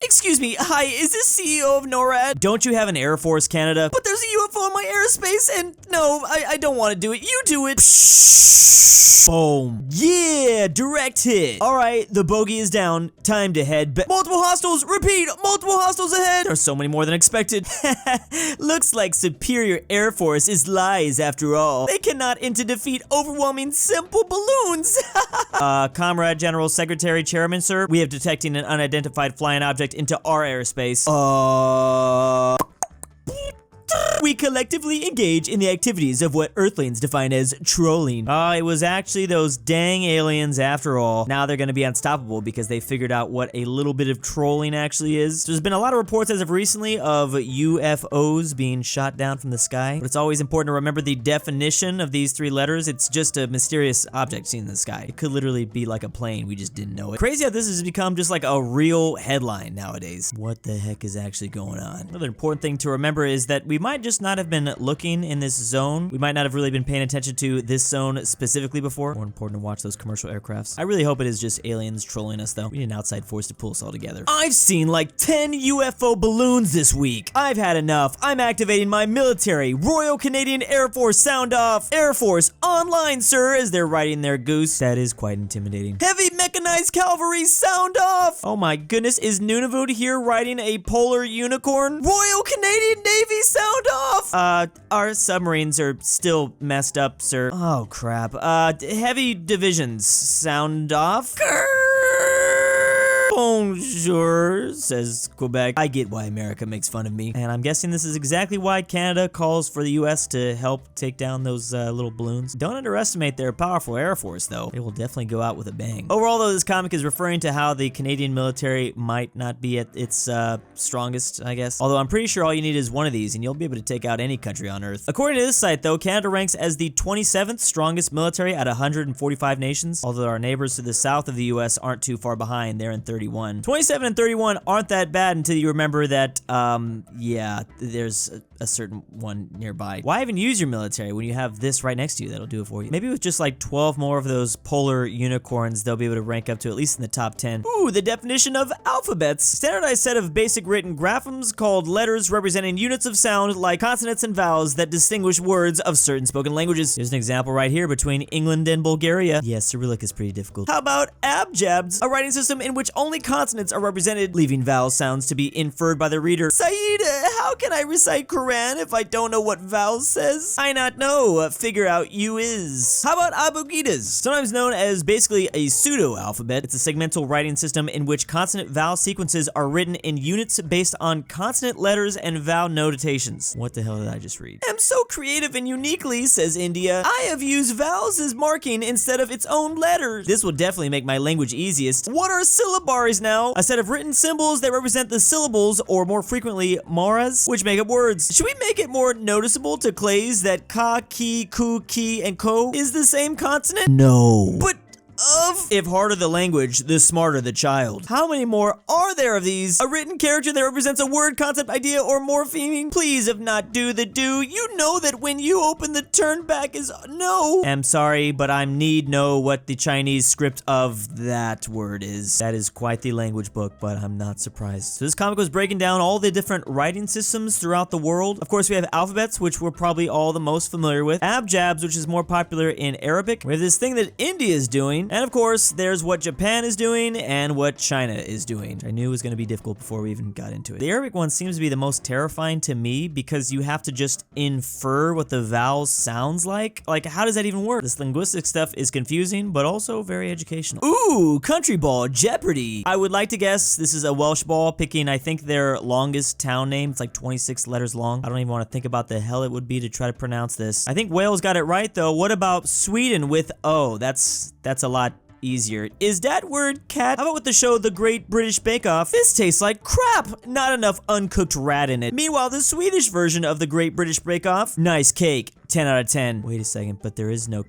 Excuse me, hi, is this CEO of NORAD? Don't you have an Air Force Canada? But there's a UFO in my airspace and no, I don't want to do it. You do it. Boom. Yeah, direct hit. All right, the bogey is down. Time to head back. Multiple hostiles, repeat, multiple hostiles ahead. There are so many more than expected. Looks like superior Air Force is lies after all. They cannot defeat overwhelming simple balloons. Comrade General Secretary Chairman, sir, we have detecting an unidentified flying object into our airspace. We collectively engage in the activities of what Earthlings define as trolling. It was actually those dang aliens after all. Now they're gonna be unstoppable because they figured out what a little bit of trolling actually is. There's been a lot of reports as of recently of UFOs being shot down from the sky, but it's always important to remember the definition of these three letters. It's just a mysterious object seen in the sky. It could literally be like a plane, we just didn't know it. Crazy how this has become just like a real headline nowadays. What the heck is actually going on? Another important thing to remember is that we might just not have been looking in this zone. We might not have really been paying attention to this zone specifically before. More important to watch those commercial aircrafts. I really hope it is just aliens trolling us though. We need an outside force to pull us all together. I've seen like 10 UFO balloons this week. I've had enough. I'm activating my military. Royal Canadian Air Force sound off. Air Force online, sir, as they're riding their goose. That is quite intimidating. Heavy mechanized cavalry sound off. Oh my goodness, is Nunavut here riding a polar unicorn? Royal Canadian Navy sound off. Our submarines are still messed up, sir. Oh, crap. Heavy divisions sound off. Bonjour, says Quebec. I get why America makes fun of me, and I'm guessing this is exactly why Canada calls for the US to help take down those little balloons. Don't underestimate their powerful Air Force, though. They will definitely go out with a bang. Overall, though, this comic is referring to how the Canadian military might not be at its strongest, I guess. Although I'm pretty sure all you need is one of these, and you'll be able to take out any country on Earth. According to this site, though, Canada ranks as the 27th strongest military out of 145 nations, although our neighbors to the south of the US aren't too far behind. They're in 31. 27 and 31 aren't that bad until you remember that, yeah, there's a certain one nearby. Why even use your military when you have this right next to you that'll do it for you? Maybe with just like 12 more of those polar unicorns, they'll be able to rank up to at least in the top 10. Ooh, the definition of alphabets. Standardized set of basic written graphemes called letters representing units of sound like consonants and vowels that distinguish words of certain spoken languages. Here's an example right here between England and Bulgaria. Yeah, Cyrillic is pretty difficult. How about abjabs? A writing system in which only consonants are represented, leaving vowel sounds to be inferred by the reader. Saida, how can I recite Quran if I don't know what vowel says? I not know. Figure out you is. How about abogidas? Sometimes known as basically a pseudo-alphabet. It's a segmental writing system in which consonant-vowel sequences are written in units based on consonant letters and vowel notations. What the hell did I just read? I'm so creative and uniquely, says India. I have used vowels as marking instead of its own letters. This will definitely make my language easiest. What are syllabaries now? A set of written symbols that represent the syllables, or more frequently, maras, which make up words. Should we make it more noticeable to Clays that ka, ki, ku, ki, and ko is the same consonant? No. But if harder the language, the smarter the child. How many more are there of these? A written character that represents a word, concept, idea, or morpheme? Please, if not do the do. You know that when you open the turn back is no. I'm sorry, but I need know what the Chinese script of that word is. That is quite the language book, but I'm not surprised. So this comic was breaking down all the different writing systems throughout the world. Of course, we have alphabets, which we're probably all the most familiar with. Abjabs, which is more popular in Arabic. We have this thing that India is doing. And of course, there's what Japan is doing and what China is doing, which I knew was going to be difficult before we even got into it. The Arabic one seems to be the most terrifying to me because you have to just infer what the vowels sounds like. Like, how does that even work? This linguistic stuff is confusing, but also very educational. Ooh, country ball, Jeopardy. I would like to guess this is a Welsh ball picking, I think, their longest town name. It's like 26 letters long. I don't even want to think about the hell it would be to try to pronounce this. I think Wales got it right, though. What about Sweden with O? That's a lot easier. Is that word cat? How about with the show The Great British Bake Off? This tastes like crap. Not enough uncooked rat in it. Meanwhile, the Swedish version of The Great British Bake Off, nice cake. 10 out of 10. Wait a second, but there is no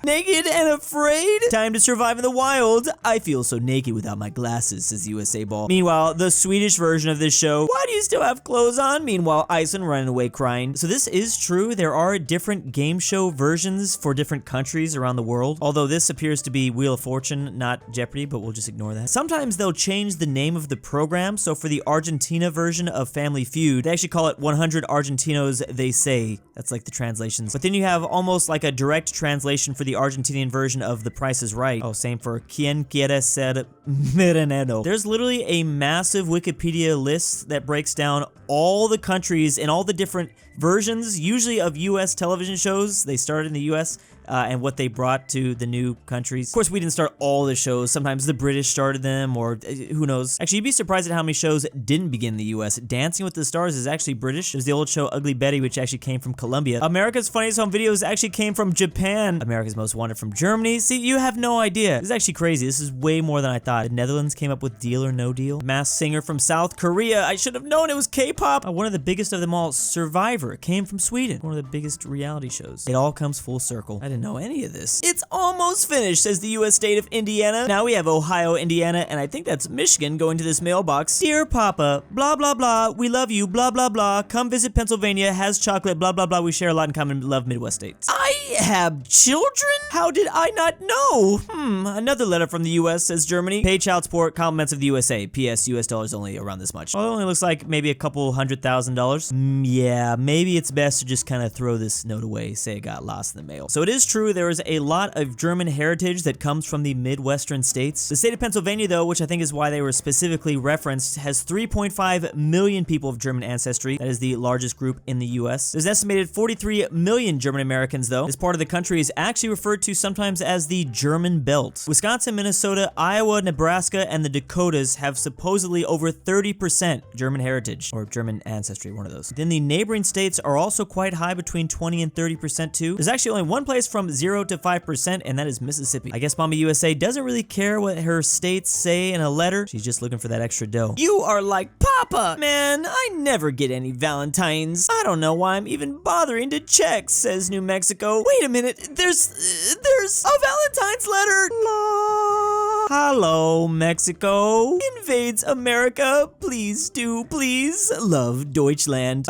Naked and afraid? Time to survive in the wild. I feel so naked without my glasses, says USA Ball. Meanwhile, the Swedish version of this show, why do you still have clothes on? Meanwhile, Iceland running away crying. So this is true. There are different game show versions for different countries around the world. Although this appears to be Wheel of Fortune, not Jeopardy, but we'll just ignore that. Sometimes they'll change the name of the program. So for the Argentina version of Family Feud, they actually call it 100 Argentinos They Say. That's like the translations. But then you have almost like a direct translation for the Argentinian version of The Price is Right. Oh, same for Quien Quiere Ser Merenero. There's literally a massive Wikipedia list that breaks down all the countries and all the different versions, usually of US television shows. They started in the US. And what they brought to the new countries. Of course, we didn't start all the shows. Sometimes the British started them, or who knows. Actually, you'd be surprised at how many shows didn't begin in the US. Dancing with the Stars is actually British. There's the old show Ugly Betty, which actually came from Colombia. America's Funniest Home Videos actually came from Japan. America's Most Wanted from Germany. See, you have no idea. This is actually crazy. This is way more than I thought. The Netherlands came up with Deal or No Deal. Masked Singer from South Korea. I should have known it was K-pop. One of the biggest of them all, Survivor, came from Sweden. One of the biggest reality shows. It all comes full circle. I didn't know any of this. It's almost finished, says the U.S. state of Indiana. Now we have Ohio, Indiana, and I think that's Michigan going to this mailbox. Dear Papa, blah, blah, blah, we love you, blah, blah, blah. Come visit Pennsylvania, has chocolate, blah, blah, blah. We share a lot in common, love Midwest states. I have children? How did I not know? Another letter from the U.S. says Germany. Pay child support, compliments of the USA. P.S. U.S. dollars only around this much. Well, it only looks like maybe a couple $100,000. Yeah, maybe it's best to just kind of throw this note away, say it got lost in the mail. So it is true, there is a lot of German heritage that comes from the Midwestern states. The state of Pennsylvania, though, which I think is why they were specifically referenced, has 3.5 million people of German ancestry. That is the largest group in the U.S. There's an estimated 43 million German Americans, though. This part of the country is actually referred to sometimes as the German Belt. Wisconsin, Minnesota, Iowa, Nebraska, and the Dakotas have supposedly over 30% German heritage, or German ancestry, one of those. Then the neighboring states are also quite high, between 20 and 30% too. There's actually only one place from 0 to 5%, and that is Mississippi. I guess Mama USA doesn't really care what her states say in a letter. She's just looking for that extra dough. You are like, Papa! Man, I never get any Valentines. I don't know why I'm even bothering to check, says New Mexico. Wait a minute, there's a Valentine's letter! La. Hello, Mexico. Invades America. Please do, please. Love Deutschland.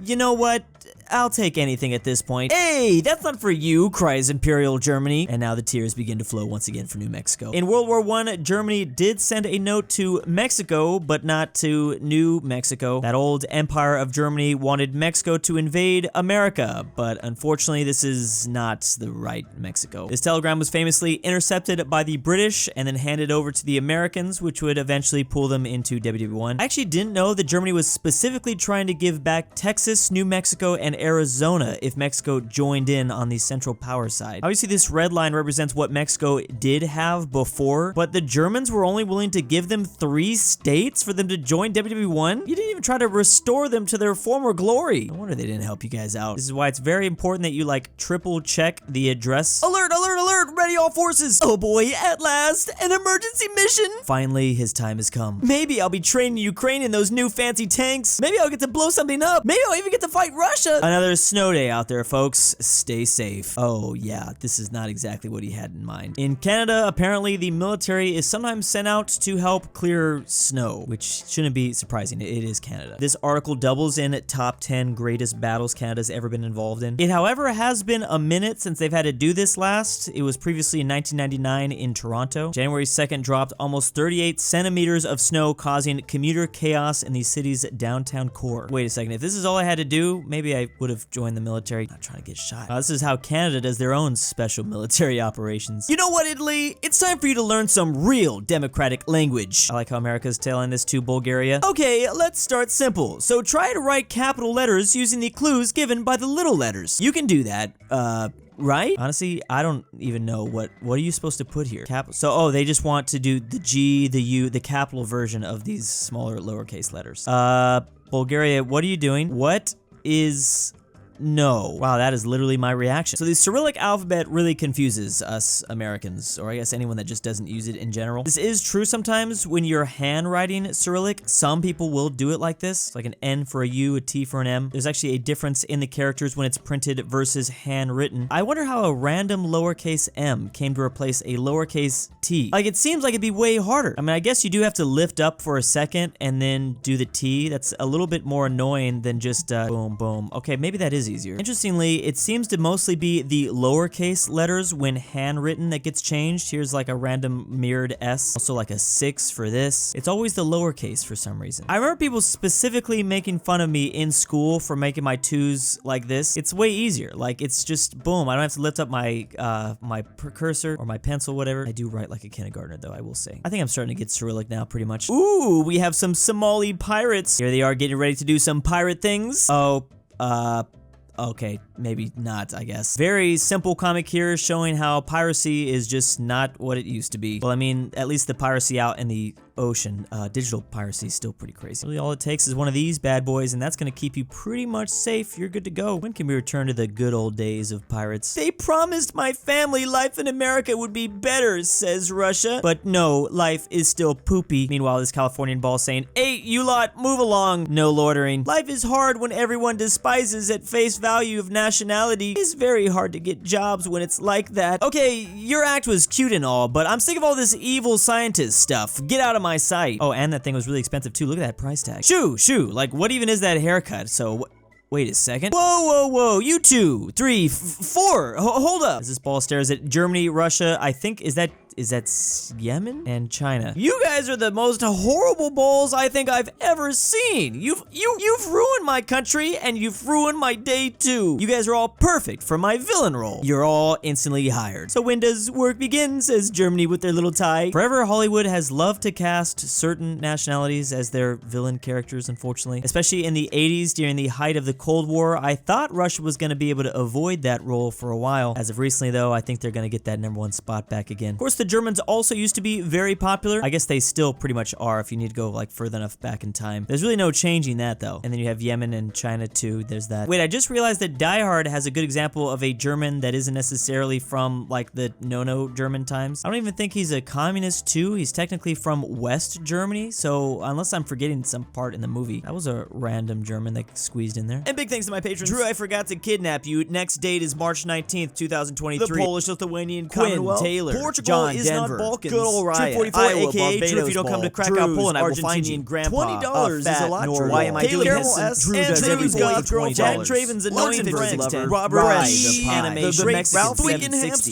You know what? I'll take anything at this point. Hey, that's not for you, cries Imperial Germany. And now the tears begin to flow once again for New Mexico. In World War I, Germany did send a note to Mexico, but not to New Mexico. That old empire of Germany wanted Mexico to invade America, but unfortunately, this is not the right Mexico. This telegram was famously intercepted by the British and then handed over to the Americans, which would eventually pull them into WW1. I actually didn't know that Germany was specifically trying to give back Texas, New Mexico, and Arizona if Mexico joined in on the Central Power side. Obviously, this red line represents what Mexico did have before, but the Germans were only willing to give them 3 states for them to join WW1? You didn't even try to restore them to their former glory. No wonder they didn't help you guys out. This is why it's very important that you like triple check the address. Alert, alert, alert! Ready all forces! Oh boy, at last, an emergency mission! Finally, his time has come. Maybe I'll be training Ukraine in those new fancy tanks. Maybe I'll get to blow something up. Maybe I'll even get to fight Russia. Another snow day out there, folks. Stay safe. Oh yeah, this is not exactly what he had in mind. In Canada, apparently the military is sometimes sent out to help clear snow, which shouldn't be surprising. It is Canada. This article doubles in at top 10 greatest battles Canada's ever been involved in. It, however, has been a minute since they've had to do this last. It was previously in 1999 in Toronto. January 2nd dropped almost 38 centimeters of snow, causing commuter chaos in the city's downtown core. Wait a second, if this is all I had to do, maybe I would have joined the military. Not trying to get shot. This is how Canada does their own special military operations. You know what, Italy? It's time for you to learn some real democratic language. I like how America's telling this to Bulgaria. Okay, let's start simple. So try to write capital letters using the clues given by the little letters. You can do that. Right? Honestly, I don't even know what are you supposed to put here? So, they just want to do the G, the U, the capital version of these smaller lowercase letters. Bulgaria, what are you doing? What is no. Wow, that is literally my reaction. So the Cyrillic alphabet really confuses us Americans, or I guess anyone that just doesn't use it in general. This is true sometimes when you're handwriting Cyrillic. Some people will do it like this. It's like an N for a U, a T for an M. There's actually a difference in the characters when it's printed versus handwritten. I wonder how a random lowercase m came to replace a lowercase t. Like, it seems like it'd be way harder. I mean, I guess you do have to lift up for a second and then do the T. That's a little bit more annoying than just boom, boom. Okay, maybe that is easier. Interestingly, it seems to mostly be the lowercase letters when handwritten that gets changed. Here's like a random mirrored S. Also like a 6 for this. It's always the lowercase for some reason. I remember people specifically making fun of me in school for making my 2s like this. It's way easier. Like, it's just boom. I don't have to lift up my my cursor or my pencil, whatever. I do write like a kindergartner though, I will say. I think I'm starting to get Cyrillic now pretty much. Ooh, we have some Somali pirates. Here they are getting ready to do some pirate things. Oh, okay, maybe not, I guess. Very simple comic here showing how piracy is just not what it used to be. Well, I mean, at least the piracy out in the ocean. Digital piracy is still pretty crazy. Really, all it takes is one of these bad boys, and that's gonna keep you pretty much safe. You're good to go. When can we return to the good old days of pirates? They promised my family life in America would be better, says Russia. But no, life is still poopy. Meanwhile, this Californian ball saying, hey, you lot, move along. No loitering. Life is hard when everyone despises at face value of nationality. It's very hard to get jobs when it's like that. Okay, your act was cute and all, but I'm sick of all this evil scientist stuff. Get out of my sight. Oh, and that thing was really expensive too. Look at that price tag. Shoo. Like, what even is that haircut? So, wait a second. Whoa. You 2, 3, 4. Hold up. As this ball stares at Germany, Russia, I think, is that Yemen and China? You guys are the most horrible balls I think I've ever seen. You've ruined my country and you've ruined my day too. You guys are all perfect for my villain role. You're all instantly hired. So when does work begin, says Germany with their little tie. Forever Hollywood has loved to cast certain nationalities as their villain characters, unfortunately. Especially in the 80s during the height of the Cold War. I thought Russia was going to be able to avoid that role for a while. As of recently though, I think they're going to get that #1 spot back again. Of course, the Germans also used to be very popular. I guess they still pretty much are if you need to go like further enough back in time. There's really no changing that though. And then you have Yemen and China too. There's that. Wait, I just realized that Die Hard has a good example of a German that isn't necessarily from like the no German times. I don't even think he's a communist too. He's technically from West Germany. So unless I'm forgetting some part in the movie, that was a random German that squeezed in there. And big thanks to my patrons. Drew, I forgot to kidnap you. Next date is March 19th, 2023. The Polish, Lithuanian, Commonwealth, Taylor, Portugal John is Denver, not Balkans. Good old Riot, 244, Iowa, aka Drew, if you don't come to Krakow, Drew's, Poland, I will find you. Argentinian Grandpa, $20 is a lot, Drew. Why am I doing Caramel this? S, Drew and does Drew's everything goth for girl $20. Jack Traven's annoying Luxembourg friend, lover, Robert RyeThePie, Anime, the Great Mexican Ralph 760. Twickenhamster.